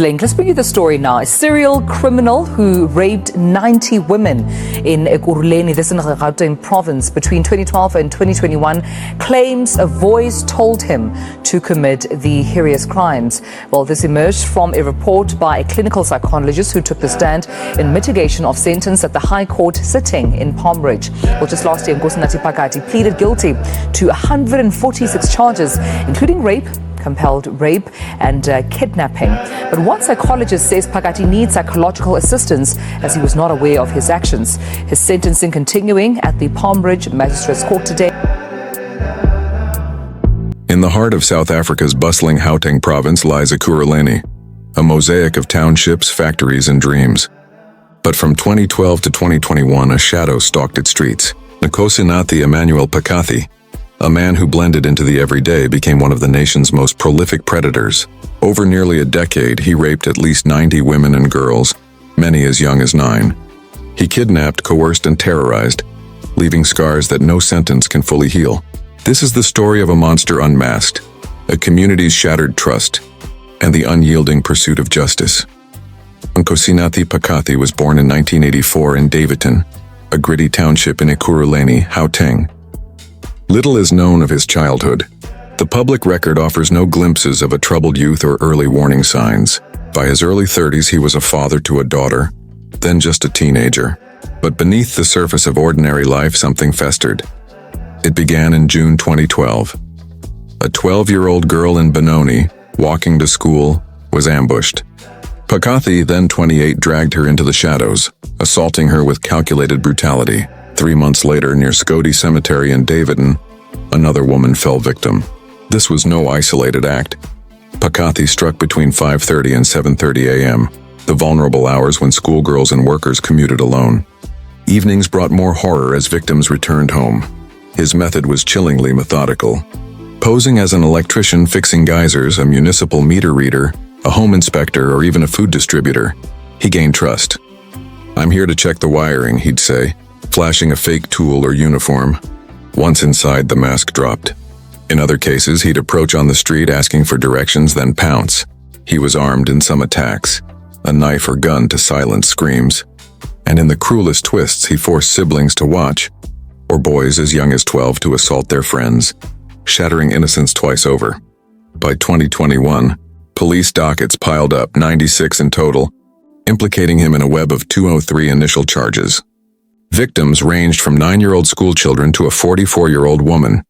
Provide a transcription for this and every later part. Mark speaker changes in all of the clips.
Speaker 1: Let's bring you the story now. A serial criminal who raped 90 women in Ekurhuleni, this in Gauteng province, between 2012 and 2021, claims a voice told him to commit the heinous crimes. Well, this emerged from a report by a clinical psychologist who took the stand in mitigation of sentence at the High Court sitting in Palm Ridge. Well, just last year, Nkosinathi Phakathi pleaded guilty to 146 charges, including rape, compelled rape and kidnapping. But one psychologist says Phakathi needs psychological assistance as he was not aware of his actions. His sentencing continuing at the Palm Ridge Magistrates Court today.
Speaker 2: In the heart of South Africa's bustling Gauteng province lies Ekurhuleni, a mosaic of townships, factories and dreams. But from 2012 to 2021, a shadow stalked its streets. Nkosinathi Phakathi, a man who blended into the everyday, became one of the nation's most prolific predators. Over nearly a decade, he raped at least 90 women and girls, many as young as 9. He kidnapped, coerced, and terrorized, leaving scars that no sentence can fully heal. This is the story of a monster unmasked, a community's shattered trust, and the unyielding pursuit of justice. Nkosinathi Phakathi was born in 1984 in Davidton, a gritty township in Ekurhuleni, Gauteng. Little is known of his childhood. The public record offers no glimpses of a troubled youth or early warning signs. By his early 30s, he was a father to a daughter, then just a teenager. But beneath the surface of ordinary life, something festered. It began in June 2012. A 12-year-old girl in Benoni, walking to school, was ambushed. Phakathi, then 28, dragged her into the shadows, assaulting her with calculated brutality. 3 months later, near Scody Cemetery in Davidton, another woman fell victim. This was no isolated act. Phakathi struck between 5:30 and 7:30 a.m., the vulnerable hours when schoolgirls and workers commuted alone. Evenings brought more horror as victims returned home. His method was chillingly methodical. Posing as an electrician fixing geysers, a municipal meter reader, a home inspector, or even a food distributor, he gained trust. "I'm here to check the wiring," he'd say, flashing a fake tool or uniform. Once inside, the mask dropped. In other cases, he'd approach on the street asking for directions, then pounce. He was armed in some attacks, a knife or gun to silence screams. And in the cruelest twists, he forced siblings to watch, or boys as young as 12 to assault their friends, shattering innocence twice over. By 2021, police dockets piled up, 96 in total, implicating him in a web of 203 initial charges. Victims ranged from 9-year-old schoolchildren to a 44-year-old woman,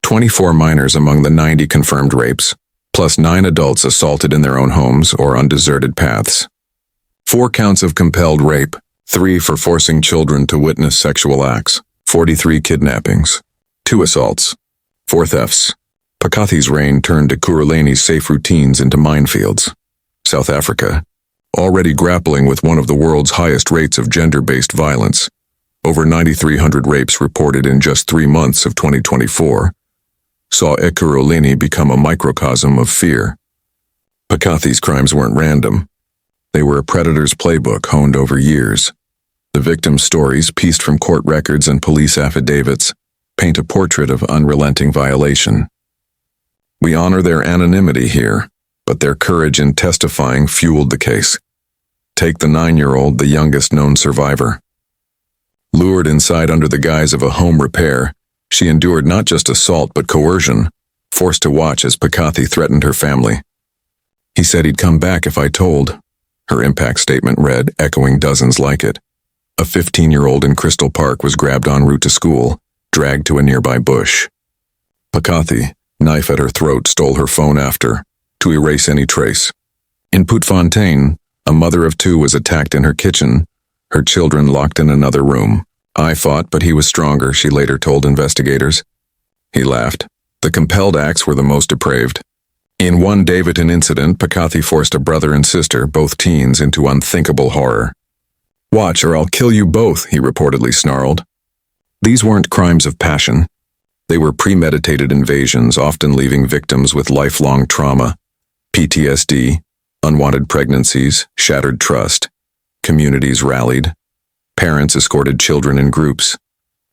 Speaker 2: 24 minors among the 90 confirmed rapes, plus 9 adults assaulted in their own homes or on deserted paths. 4 counts of compelled rape, 3 for forcing children to witness sexual acts, 43 kidnappings, 2 assaults, 4 thefts. Phakathi's reign turned Ekurhuleni's safe routines into minefields. South Africa, already grappling with one of the world's highest rates of gender-based violence, over 9,300 rapes reported in just 3 months of 2024, saw Ekurhuleni become a microcosm of fear. Phakathi's crimes weren't random. They were a predator's playbook honed over years. The victims' stories, pieced from court records and police affidavits, paint a portrait of unrelenting violation. We honor their anonymity here, but their courage in testifying fueled the case. Take the 9-year-old, the youngest known survivor. Lured inside under the guise of a home repair, she endured not just assault but coercion, forced to watch as Phakathi threatened her family. "He said he'd come back if I told," her impact statement read, echoing dozens like it. A 15-year-old in Crystal Park was grabbed en route to school, dragged to a nearby bush. Phakathi, knife at her throat, stole her phone after, to erase any trace. In Putfontein, a mother of 2 was attacked in her kitchen, her children locked in another room. "I fought, but he was stronger," she later told investigators. He laughed. The compelled acts were the most depraved. In one Davidton incident, Phakathi forced a brother and sister, both teens, into unthinkable horror. "Watch or I'll kill you both," he reportedly snarled. These weren't crimes of passion. They were premeditated invasions, often leaving victims with lifelong trauma, PTSD, unwanted pregnancies, shattered trust. Communities rallied. Parents escorted children in groups.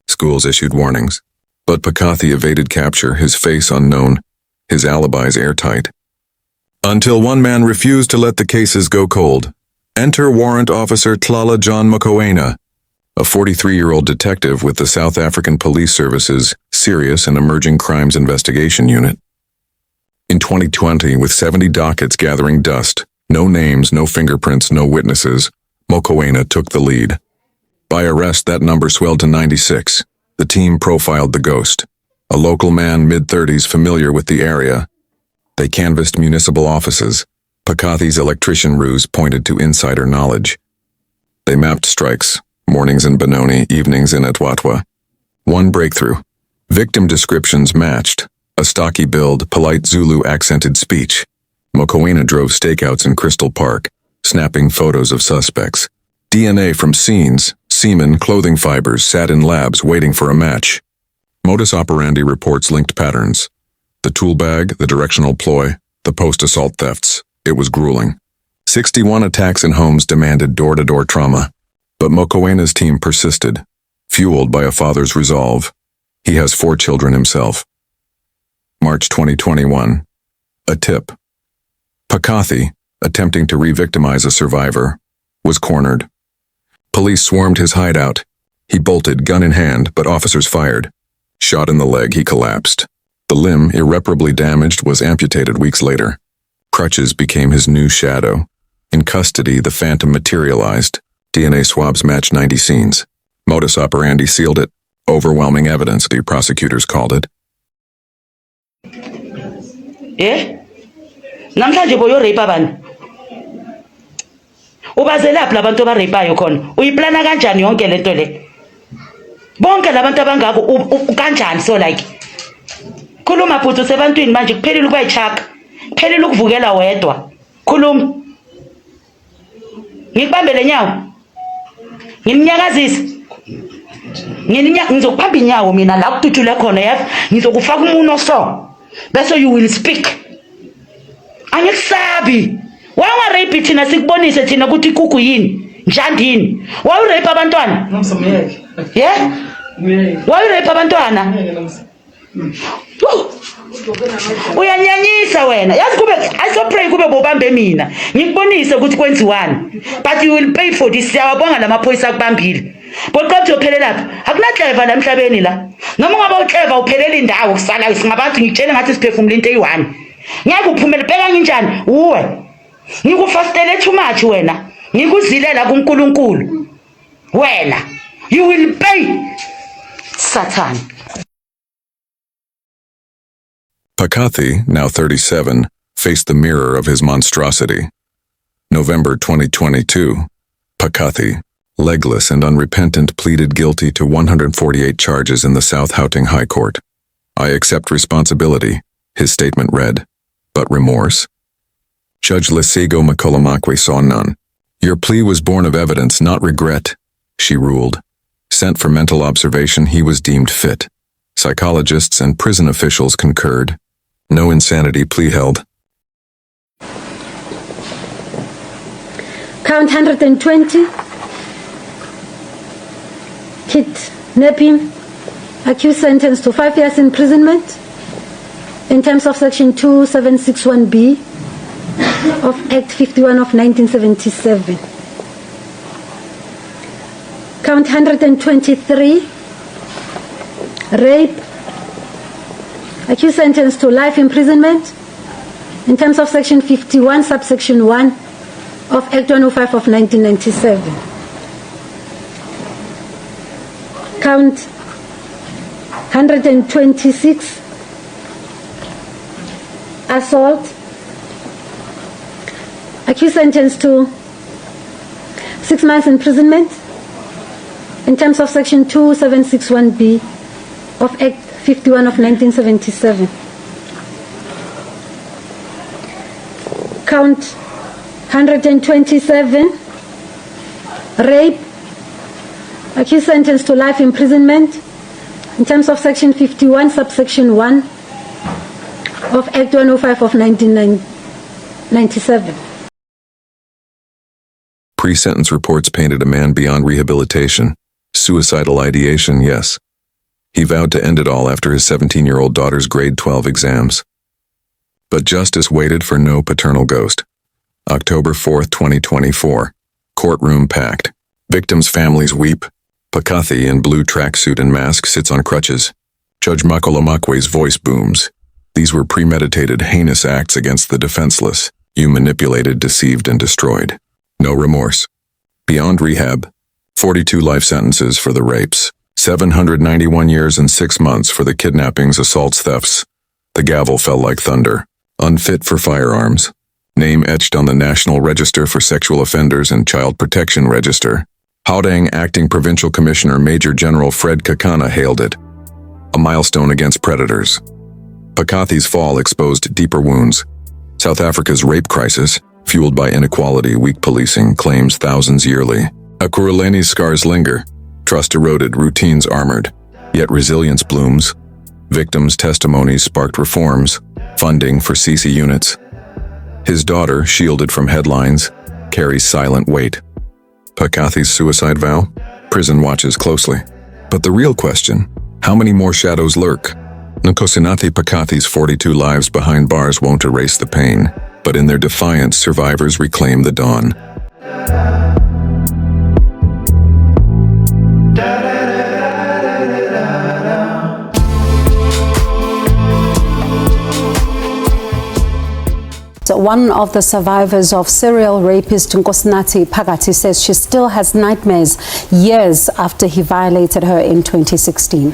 Speaker 2: Schools issued warnings. But Phakathi evaded capture, his face unknown, his alibis airtight. Until one man refused to let the cases go cold. Enter Warrant Officer Tlala John Mokoena, a 43-year-old detective with the South African Police Service's Serious and Emerging Crimes Investigation Unit. In 2020, with 70 dockets gathering dust, no names, no fingerprints, no witnesses, Mokoena took the lead. By arrest, that number swelled to 96. The team profiled the ghost, a local man mid-30s familiar with the area. They canvassed municipal offices. Phakathi's electrician ruse pointed to insider knowledge. They mapped strikes, mornings in Benoni, evenings in Etwatwa. One breakthrough. Victim descriptions matched. A stocky build, polite Zulu-accented speech. Mokoena drove stakeouts in Crystal Park, snapping photos of suspects. DNA from scenes, semen, clothing fibers sat in labs waiting for a match. Modus operandi reports linked patterns. The tool bag, the directional ploy, the post-assault thefts. It was grueling. 61 attacks in homes demanded door-to-door trauma. But Mokoena's team persisted, fueled by a father's resolve. He has 4 children himself. March 2021. A tip. Phakathi, attempting to re-victimize a survivor, was cornered. Police swarmed his hideout. He bolted, gun in hand, but officers fired. Shot in the leg, he collapsed. The limb, irreparably damaged, was amputated weeks later. Crutches became his new shadow. In custody, the phantom materialized. DNA swabs matched 90 scenes. Modus operandi sealed it. Overwhelming evidence, the prosecutors called it.
Speaker 3: Namhlanje boyo rape abantu. Ubazelaphi labantu abarepayo khona? Uyiplana kanjani yonke lento le? Bonke labantu abangako kanjani so like? Khuluma phuthu sebantwini manje kuphelile ukuba yichaka. Kuphelile ukuvukela wedwa. Khuluma. Ngikubambele nyawo. Ngimnyakazisa. Ngizokuphamba inyawo mina la kututhule khona yazi ngizokufaka umuno so. Bese you will speak. Angikusabi. Wawa rape thina sikubonise thina ukuthi ikuku yini, njandini. Wawu rape abantwana?
Speaker 4: Nomsamyeke.
Speaker 3: Yeah? Wawu rape abantwana? Uyanyanyisa wena. Yazi kube I so pray kube bobambe mina. Ngikubonise ukuthi kwenziwani. But you will pay for this. Siyabonga lamaphoyisa akubambile. Bodwa uzophelela lapha. Akunacleva la emhlabeni la. Noma ungabe ucleva uphelela indawo kusala singabantu ngitshela ngathi siphefumula into eyi1. Ngeke uphumele bheka kanjani uwe. Ngikufastele too much wena. Ngikuzilela kuNkulunkulu. Wena. You will pay. Satan.
Speaker 2: Phakathi, now 37, faced the mirror of his monstrosity. November 2022. Phakathi, legless and unrepentant, pleaded guilty to 148 charges in the South Gauteng High Court. I accept responsibility, his statement read. But remorse? Judge Lesego Makolomakwe saw none. Your plea was born of evidence, not regret, she ruled. Sent for mental observation, he was deemed fit. Psychologists and prison officials concurred. No insanity plea held.
Speaker 5: Count 120. Kidnapping. Accused sentenced to 5 years imprisonment in terms of Section 2761B of Act 51 of 1977. Count 123. Rape. Accused sentenced to life imprisonment in terms of Section 51, subsection 1 of Act 105 of 1997. Count 126. Assault. Accused sentenced to 6 months imprisonment in terms of Section 2761B of Act 51 of 1977. Count 127. Rape. Accused sentenced to life imprisonment in terms of Section 51, subsection 1 of Act 105 of 1997.
Speaker 2: Pre-sentence reports painted a man beyond rehabilitation. Suicidal ideation, yes. He vowed to end it all after his 17-year-old daughter's grade 12 exams. But justice waited for no paternal ghost. October 4, 2024. Courtroom packed. Victims' families weep. Phakathi, in blue tracksuit and mask, sits on crutches. Judge Makolamakwe's voice booms. These were premeditated, heinous acts against the defenseless. You manipulated, deceived, and destroyed. No remorse. Beyond rehab, 42 life sentences for the rapes, 791 years and 6 months for the kidnappings, assaults, thefts. The gavel fell like thunder. Unfit for firearms. Name etched on the National Register for Sexual Offenders and Child Protection Register. Gauteng Acting Provincial Commissioner Major General Fred Kakana hailed it. A milestone against predators. Phakathi's fall exposed deeper wounds. South Africa's rape crisis, fueled by inequality, weak policing, claims thousands yearly. Ekurhuleni's scars linger. Trust eroded, routines armored. Yet resilience blooms. Victims' testimonies sparked reforms. Funding for CC units. His daughter, shielded from headlines, carries silent weight. Phakathi's suicide vow? Prison watches closely. But the real question, how many more shadows lurk? Nkosinathi Phakathi's 42 lives behind bars won't erase the pain, but in their defiance, survivors reclaim the dawn.
Speaker 4: One of the survivors of serial rapist Nkosinathi Phakathi says she still has nightmares years after he violated her in 2016.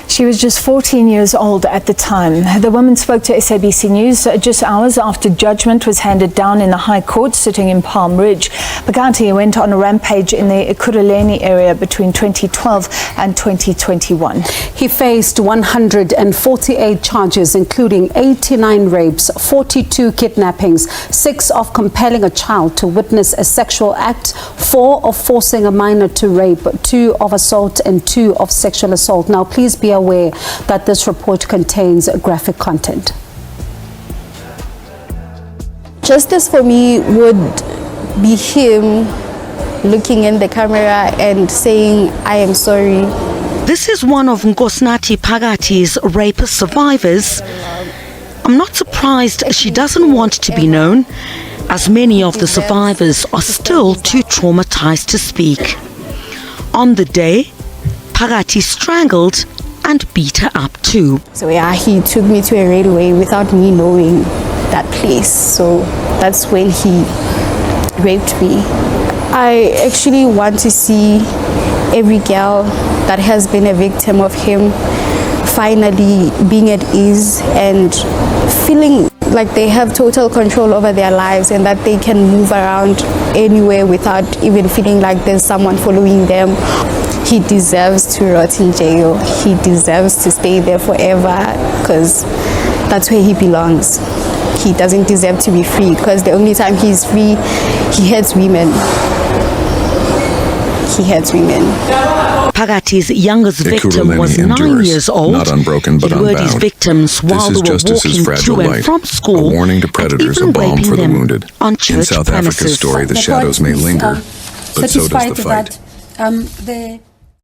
Speaker 6: She was just 14 years old at the time. The woman spoke to SABC News just hours after judgment was handed down in the High Court sitting in Palm Ridge. Phakathi went on a rampage in the Ekurhuleni area between 2012 and 2021.
Speaker 4: He faced 148 charges, including 89 rapes, 42 kidnappings, 6 of compelling a child to witness a sexual act, 4 of forcing a minor to rape, 2 of assault, and 2 of sexual assault. Now, please be aware that this report contains graphic content.
Speaker 7: Justice for me would be him looking in the camera and saying, "I am sorry."
Speaker 8: This is one of Nkosinathi Phakathi's rapist survivors. I'm not surprised she doesn't want to be known, as many of the survivors are still too traumatized to speak. On the day, Phakathi strangled and beat her up too.
Speaker 7: So yeah, he took me to a railway without me knowing that place. So that's when he raped me. I actually want to see every girl that has been a victim of him finally being at ease and feeling like they have total control over their lives and that they can move around anywhere without even feeling like there's someone following them. He deserves to rot in jail. He deserves to stay there forever because that's where he belongs. He doesn't deserve to be free because the only time he's free, he hurts women. He hurts women.
Speaker 8: Phakathi's youngest victim was 9 years old.
Speaker 2: Not unbroken, but
Speaker 8: he lured his
Speaker 2: unbound.
Speaker 8: victims while
Speaker 2: This is
Speaker 8: they were
Speaker 2: justice's
Speaker 8: walking
Speaker 2: fragile
Speaker 8: to and
Speaker 2: light,
Speaker 8: from school,
Speaker 2: a warning to predators, a
Speaker 8: and even
Speaker 2: balm
Speaker 8: raping
Speaker 2: for the
Speaker 8: them
Speaker 2: wounded.
Speaker 8: on church
Speaker 2: In South
Speaker 8: premises.
Speaker 2: Africa's story, the shadows may linger, but so does the fight.
Speaker 4: The